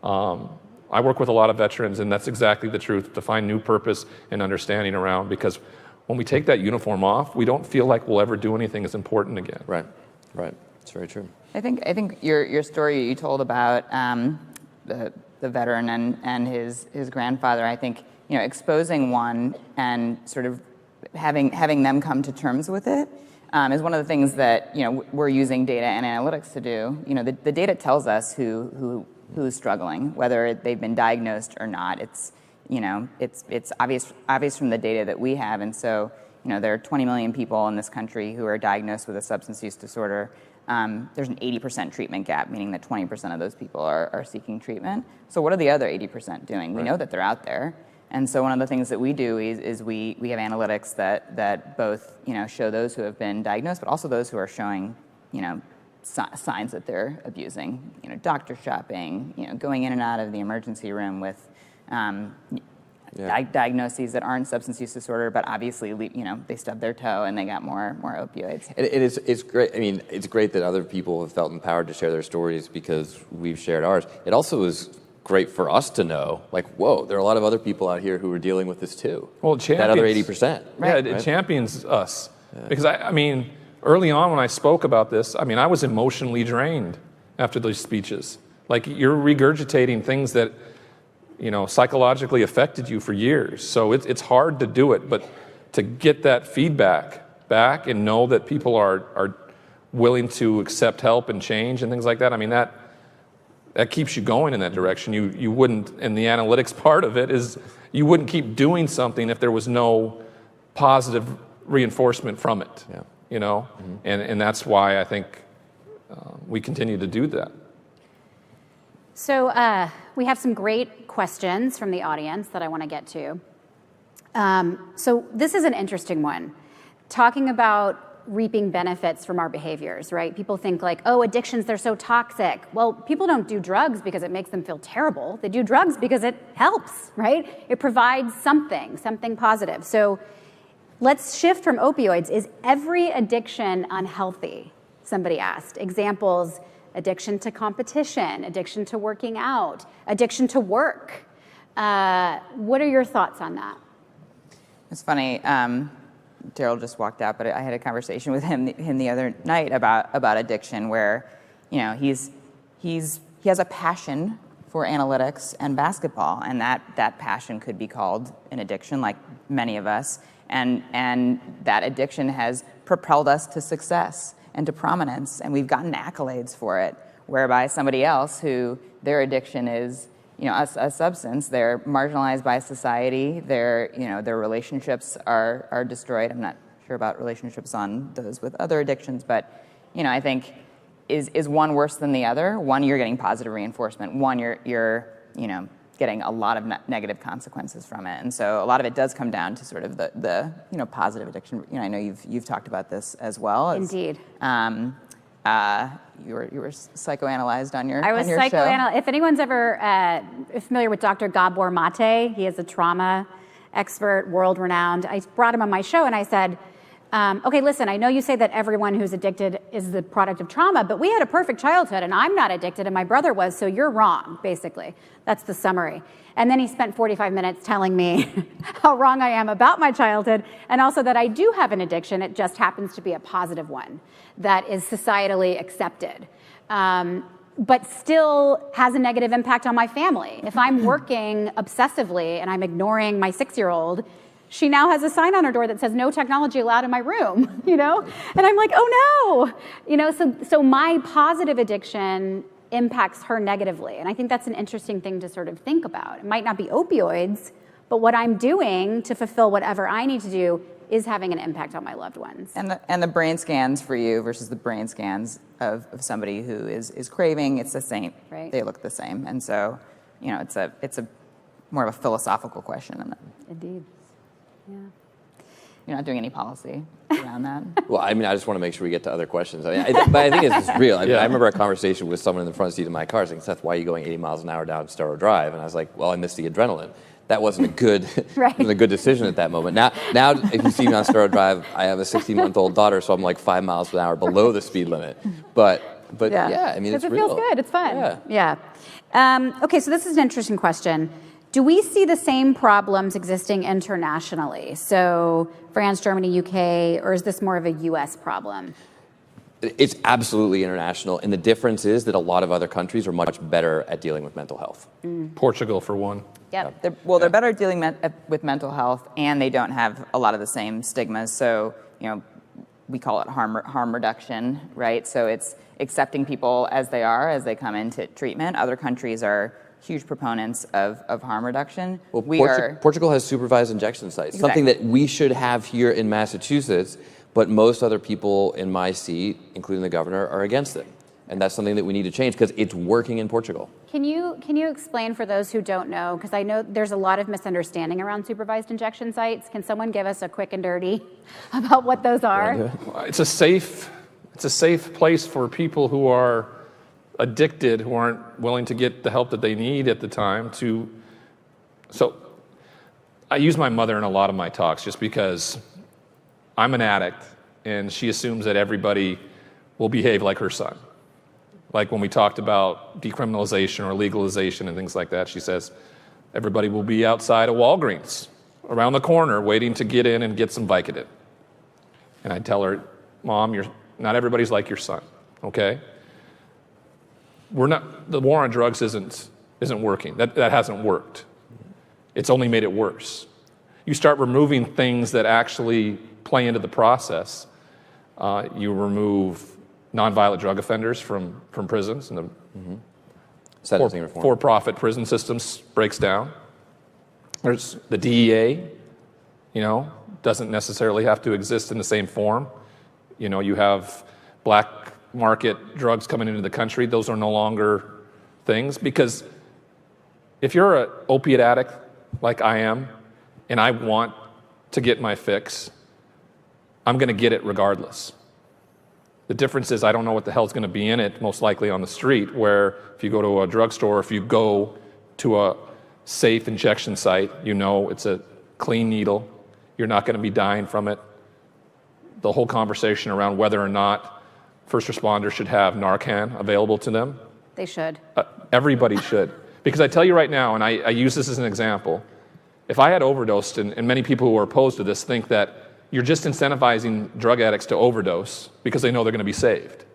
I work with a lot of veterans, and that's exactly the truth, to find new purpose and understanding around, because when we take that uniform off, we don't feel like we'll ever do anything as important again. Right. It's very true. I think your story you told about the veteran and his grandfather, I think, exposing one and sort of having them come to terms with it is one of the things that we're using data and analytics to do. The data tells us who's struggling, whether they've been diagnosed or not. It's it's obvious from the data that we have. And so, there are 20 million people in this country who are diagnosed with a substance use disorder. There's an 80% treatment gap, meaning that 20% of those people are seeking treatment. So what are the other 80% doing? We know that they're out there. And so one of the things that we do is we have analytics that both, show those who have been diagnosed, but also those who are showing, signs that they're abusing, doctor shopping, going in and out of the emergency room with diagnoses that aren't substance use disorder, but obviously, they stubbed their toe and they got more opioids. It's great. I mean, it's great that other people have felt empowered to share their stories because we've shared ours. It also is great for us to know, like, whoa, there are a lot of other people out here who are dealing with this too. Well, that other 80%. Yeah, it champions us. Yeah. Because I mean, early on when I spoke about this, I was emotionally drained after those speeches. Like, you're regurgitating things that, psychologically affected you for years. So it's hard to do it, but to get that feedback back and know that people are willing to accept help and change and things like that, that keeps you going in that direction. You wouldn't, and the analytics part of it is you wouldn't keep doing something if there was no positive reinforcement from it. Yeah. Mm-hmm. And that's why I think we continue to do that. So we have some great questions from the audience that I want to get to. So this is an interesting one. Talking about reaping benefits from our behaviors, right? People think like, oh, addictions, they're so toxic. Well, people don't do drugs because it makes them feel terrible. They do drugs because it helps, right? It provides something positive. So let's shift from opioids. Is every addiction unhealthy? Somebody asked. Examples: addiction to competition, addiction to working out, addiction to work. What are your thoughts on that? It's funny. Daryl just walked out, but I had a conversation with him the other night about addiction, where he has a passion for analytics and basketball, and that passion could be called an addiction, like many of us, and that addiction has propelled us to success and to prominence, and we've gotten accolades for it, whereby somebody else who their addiction is a substance, they're marginalized by society, their relationships are destroyed. I'm not sure about relationships on those with other addictions, but I think is one worse than the other? One, you're getting positive reinforcement. One, you're getting a lot of negative consequences from it. And so a lot of it does come down to sort of the positive addiction. I know you've talked about this as well. Indeed. You were psychoanalyzed on your show. I was psychoanalyzed. If anyone's ever familiar with Dr. Gabor Mate, he is a trauma expert, world-renowned. I brought him on my show and I said, okay, listen, I know you say that everyone who's addicted is the product of trauma, but we had a perfect childhood and I'm not addicted and my brother was, so you're wrong, basically. That's the summary. And then he spent 45 minutes telling me how wrong I am about my childhood, and also that I do have an addiction. It just happens to be a positive one that is societally accepted, but still has a negative impact on my family. If I'm working obsessively and I'm ignoring my 6-year-old, she now has a sign on her door that says no technology allowed in my room, And I'm like, oh no, so my positive addiction impacts her negatively. And I think that's an interesting thing to sort of think about. It might not be opioids, but what I'm doing to fulfill whatever I need to do is having an impact on my loved ones. And the brain scans for you versus the brain scans of somebody who is craving, it's the same. Right. They look the same. And so, it's a more of a philosophical question than that. Indeed. Yeah. You're not doing any policy around that? Well, I just want to make sure we get to other questions. But I think it's just real. I remember a conversation with someone in the front seat of my car saying, Seth, why are you going 80 miles an hour down Starrow Drive? And I was like, well, I missed the adrenaline. That wasn't a good, right. wasn't a good decision at that moment. Now, if you see me on Starrow Drive, I have a 16-month-old daughter, so I'm like 5 miles an hour below the speed limit. But yeah, it's real. It feels good. It's fun. Yeah. Okay, so this is an interesting question. Do we see the same problems existing internationally? So France, Germany, UK, or is this more of a US problem? It's absolutely international, and the difference is that a lot of other countries are much better at dealing with mental health. Portugal, for one. Yep. They're better at dealing with mental health, and they don't have a lot of the same stigmas. So, we call it harm reduction, right? So it's accepting people as they are, as they come into treatment. Other countries are huge proponents of harm reduction. Well, Portugal has supervised injection sites, something that we should have here in Massachusetts, but most other people in my seat, including the governor, are against it. And that's something that we need to change because it's working in Portugal. Can you explain for those who don't know, because I know there's a lot of misunderstanding around supervised injection sites. Can someone give us a quick and dirty about what those are? It's a safe place for people who are addicted, who aren't willing to get the help that they need at the time to. So I use my mother in a lot of my talks just because I'm an addict and she assumes that everybody will behave like her son. Like when we talked about decriminalization or legalization and things like that, she says, everybody will be outside of Walgreens around the corner waiting to get in and get some Vicodin. And I tell her, Mom, not everybody's like your son, okay? The war on drugs isn't working. That hasn't worked. It's only made it worse. You start removing things that actually play into the process. You remove nonviolent drug offenders from prisons, and the for-profit prison systems breaks down. There's the DEA, doesn't necessarily have to exist in the same form. You have black market drugs coming into the country. Those are no longer things, because if you're an opiate addict like I am, and I want to get my fix, I'm going to get it regardless. The difference is I don't know what the hell's going to be in it, most likely on the street, where if you go to a drugstore, if you go to a safe injection site, it's a clean needle. You're not going to be dying from it. The whole conversation around whether or not first responders should have Narcan available to them. They should. Everybody should. Because I tell you right now, and I use this as an example, if I had overdosed, and many people who are opposed to this think that you're just incentivizing drug addicts to overdose because they know they're going to be saved.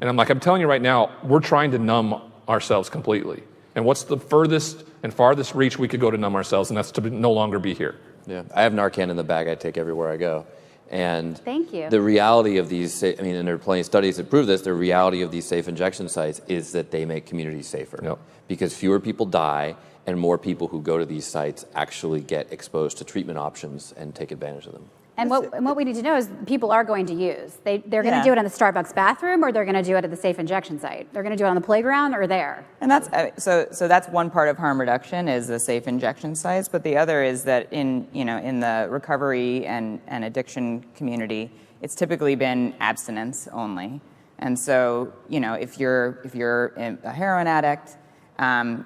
And I'm telling you right now, we're trying to numb ourselves completely. And what's the furthest and farthest reach we could go to numb ourselves, and that's to no longer be here. Yeah, I have Narcan in the bag I take everywhere I go. And thank you. The reality of these, and there are plenty of studies that prove this, the reality of these safe injection sites is that they make communities safer. Yep. Because fewer people die, and more people who go to these sites actually get exposed to treatment options and take advantage of them. And what we need to know is people are going to use. They're going to do it in the Starbucks bathroom, or they're going to do it at the safe injection site. They're going to do it on the playground or there. And that's so that's one part of harm reduction is the safe injection sites. But the other is that in the recovery and addiction community, it's typically been abstinence only. And so if you're a heroin addict,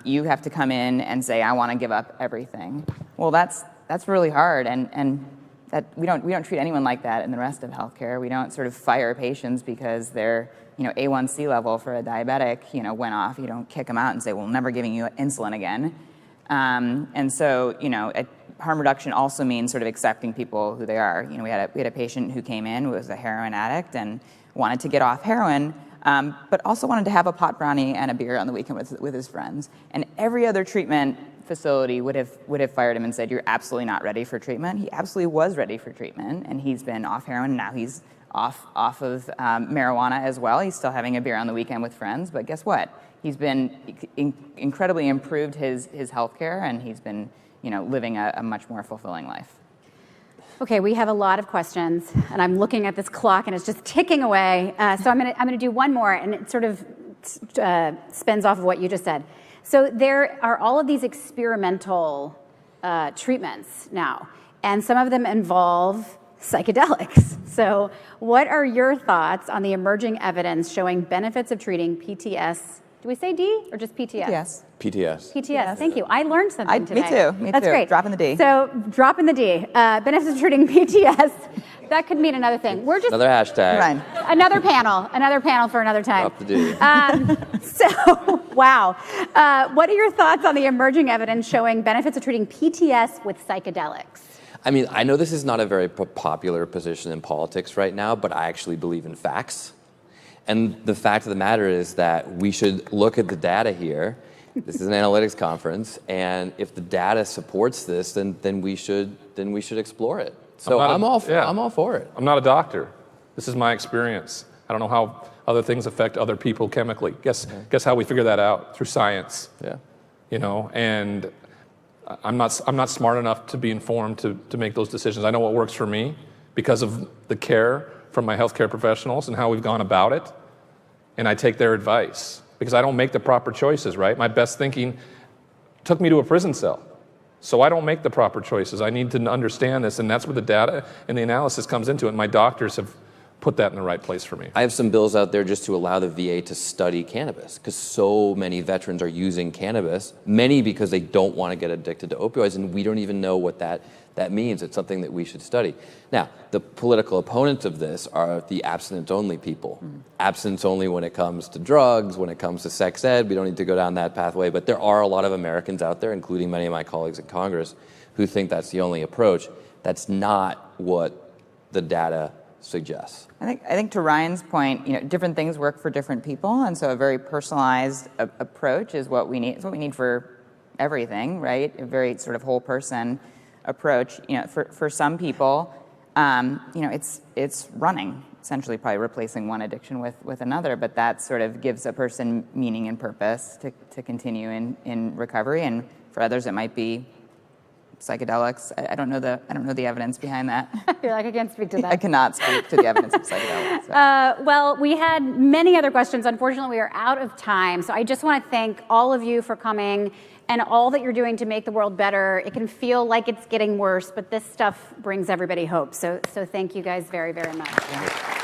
you have to come in and say, I want to give up everything. Well, that's really hard, and that we don't treat anyone like that in the rest of healthcare. We don't sort of fire patients because their A1C level for a diabetic went off. You don't kick them out and say, well, I'm never giving you insulin again. And so harm reduction also means sort of accepting people who they are. We had a patient who came in who was a heroin addict and wanted to get off heroin, but also wanted to have a pot brownie and a beer on the weekend with his friends. And every other treatment facility would have fired him and said, you're absolutely not ready for treatment. He absolutely was ready for treatment, and he's been off heroin, and now he's off of marijuana as well. He's still having a beer on the weekend with friends, but guess what? He's been incredibly improved his health care, and he's been living a much more fulfilling life. Okay, we have a lot of questions, and I'm looking at this clock, and it's just ticking away. So I'm gonna do one more, and it sort of spins off of what you just said. So there are all of these experimental treatments now, and some of them involve psychedelics. So what are your thoughts on the emerging evidence showing benefits of treating PTS? Do we say D or just PTS? PTS. PTS, thank you. I learned something today. Me too. That's great. Dropping the D. So dropping the D. Benefits of treating PTS. That could mean another thing. We're just another hashtag. Right. Another panel for another time. Drop the D. Wow. What are your thoughts on the emerging evidence showing benefits of treating PTS with psychedelics? I know this is not a very popular position in politics right now, but I actually believe in facts. And the fact of the matter is that we should look at the data here. This is an analytics conference, and if the data supports this, then we should explore it. So I'm all for it. I'm not a doctor. This is my experience. I don't know how other things affect other people chemically. Guess how we figure that out? Through science. Yeah. and I'm not smart enough to be informed to make those decisions. I know what works for me because of the care from my healthcare professionals and how we've gone about it, and I take their advice because I don't make the proper choices, right? My best thinking took me to a prison cell, so I don't make the proper choices. I need to understand this, and that's where the data and the analysis comes into it. And my doctors have put that in the right place for me. I have some bills out there just to allow the VA to study cannabis because so many veterans are using cannabis, many because they don't want to get addicted to opioids, and we don't even know what that means. It's something that we should study. Now, the political opponents of this are the abstinence-only people. Abstinence only when it comes to drugs, when it comes to sex ed. We don't need to go down that pathway, but there are a lot of Americans out there, including many of my colleagues in Congress, who think that's the only approach. That's not what the data suggests. I think to Ryan's point, different things work for different people, and so a very personalized approach is what we need. It's what we need for everything, right? A very sort of whole person approach. For some people, it's running, essentially, probably replacing one addiction with another, but that sort of gives a person meaning and purpose to continue in recovery, and for others, it might be psychedelics. I don't know the evidence behind that. You're like, I can't speak to that. I cannot speak to the evidence of psychedelics. So. Well, we had many other questions. Unfortunately, we are out of time. So I just want to thank all of you for coming and all that you're doing to make the world better. It can feel like it's getting worse, but this stuff brings everybody hope. So thank you guys very, very much.